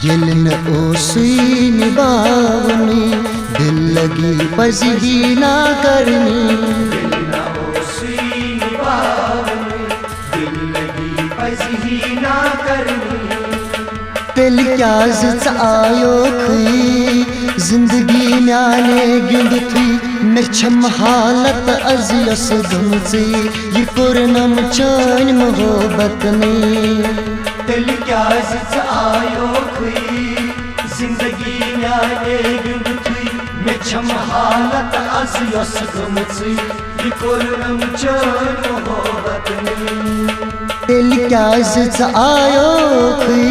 ییٚلہِ نہٕ اوسُے نِباونٕے دِل لگی پزی نا کرنی تیٚلہِ کیٛازِ ژٕ آیوکھٕے زندگی میانے گِنٛدتھٕے مےٚ چھےٚ محالت از یۄس گٔمژٕے یہِ کوٚرنم چٲنۍ محبتنٕے تیٚلہِ کیٛازِ ژٕ آیوکھٕے زندگی میانے گِنٛدتھٕے مےٚ چھےٚ محالت از یۄس گٔمژٕے یہِ کوٚرنم چٲنۍ محبتنٕے تیٚلہِ کیٛازِ ژٕ آیوکھٕے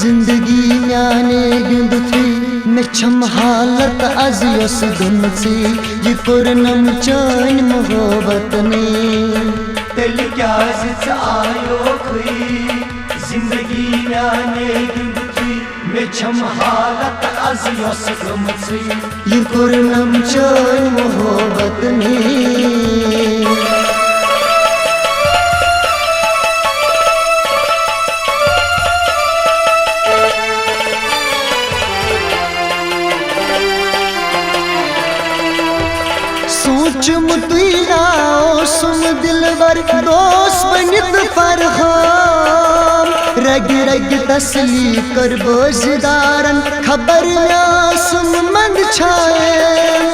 زندگی میانے گِنٛدتھٕے مےٚ چھےٚ محالت از یۄس گٔمژٕے یہِ کوٚرنم چٲنۍ محبتنٕے تیٚلہِ کیٛازِ ژٕ آیوکھٕے زندگی میانے گِنٛدتھٕے مےٚ چھےٚ محالت از یۄس گٔمژٕے یہِ کوٚرنم چٲنۍ محبتنٕے سوٗنٛچمُتُے نا اوسُم دِلبر دوس بٔنِتھ فرہام رگہِ رگہِ تسلی کٔر بٲزِدارن خبر مےٚ آسُم منٛدچھاے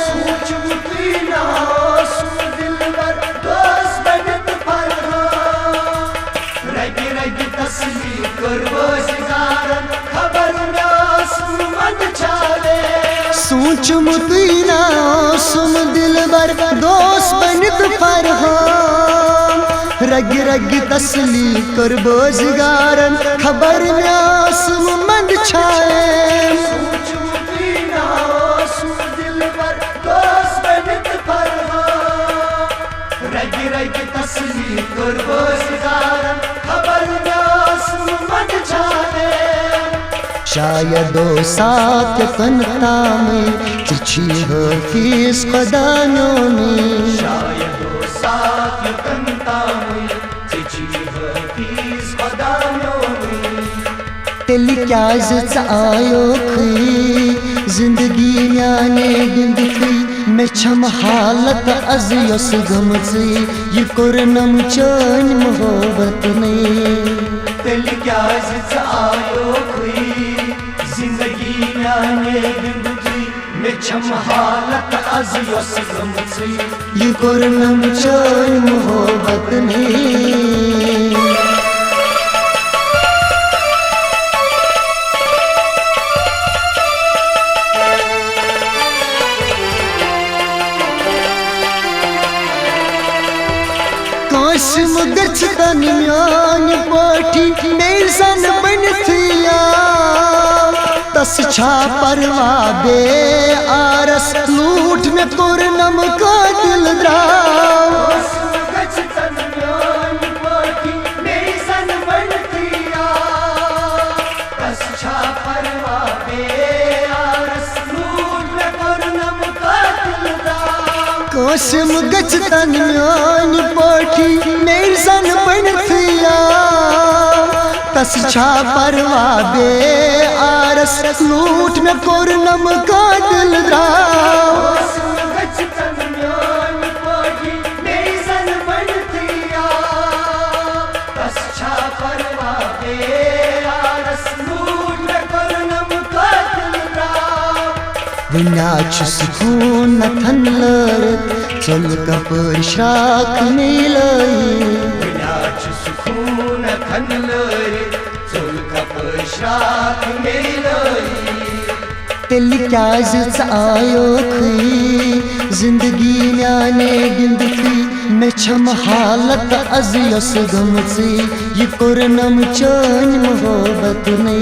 سوٗنٛچمُتُے نا اوسُم دِلبر دوس بٔنِتھ فرہام رگہِ رگہِ تسلی کٔر بٲزِدارن خبر مےٚ آسُم منٛدچھاے سوٗنٛچمُتُے نا اوسُم دِلبر دوس بٔنِتھ فرہام رگہِ رگہِ تسلی کٔر بٲزِگارن خبر مےٚ آسُم منٛدچھاے سوٗنٛچمُتُے نا اوسُم دِلبر دوس بٔنِتھ فرہام رگہِ رگہِ تسلی کٔر بٲزِدارن خبر مےٚ آسُم منٛدچھاے شاید اوسا کیٚتن تامٕے ژےٚ چھی حٲفِظ خۄدا میونٕے شاید اوسا کیٚتن تامٕے ژےٚ چھی حٲفِظ خۄدا میونٕے تیٚلہِ کیٛازِ ژٕ آیوکھٕے زندگی میانے گِنٛدتھٕے مےٚ چھےٚ محالت از یۄس گٔمژٕے یہِ کوٚرنم چٲنۍ محبتنٕے تیٚلہِ کیٛازِ ژٕ آیوکھٕے زندگی میانے گِنٛدتھٕے مےٚ چھےٚ محالت از یۄس گٔمژٕے یہِ کوٚرنم چٲنۍ محبتنٕے کٲنٛسہِ مہٕ گژھِ تن میانہِ پٲٹھی بیٚیہِ زن بٔنِتھٕے آو تس چھا پرواہ بے آرس لوٗٹھ مےٚ کوٚرنم قٲتِل درٛاو گژھِ تن میانہِ پٲٹھی بیٚیہِ زن بٔنِتھٕے آو تس چھا پرواہ بے آرس لوٗٹھ مےٚ کوٚرنم قٲتِل درٛاو کٲنٛسہِ مہٕ گژھِ تن میانہِ پٲٹھی بیٚیہِ زن بٔنِتھٕے آو تس چھا پرواہ بے آرس لوٗٹھ مےٚ کوٚرنم قٲتِل درٛاو گژھِ تن میانہِ پٲٹھی بیٚیہِ زن بٔنِتھٕے آو تس چھا پرواہ بے آرس لوٗٹھ مےٚ کوٚرنم قٲتِل درٛاو وُنہِ چھُ سکوٗن نتھن لٲرِتھ ژوٚل کپٲرۍ شراکھ میٖلٲیِتھ وُنہِ چھُ سکوٗن کھن لٲرِتھ ژوٚل کپٲرۍ شراکھ میٖلٲیِتھ تیٚلہِ کیٛازِ ژٕ آیوکھٕے زندگی میانے گِنٛدتھٕے مےٚ چھےٚ محالت از یۄس گٔمژٕے یہِ کوٚرنم چٲنۍ محبتنٕے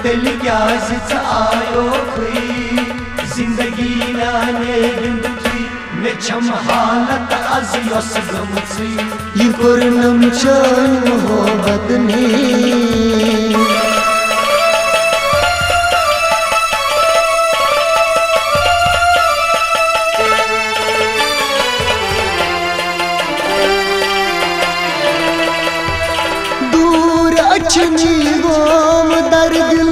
تیٚلہِ کیٛازِ ژٕ آیوکھٕے زندگی میانے گِنٛدتھٕے مےٚ چھےٚ محالت از یۄس گٔمژٕے یہِ کوٚرنم چٲنۍ محبتنٕے دوٗر أچھنی گوم در دِل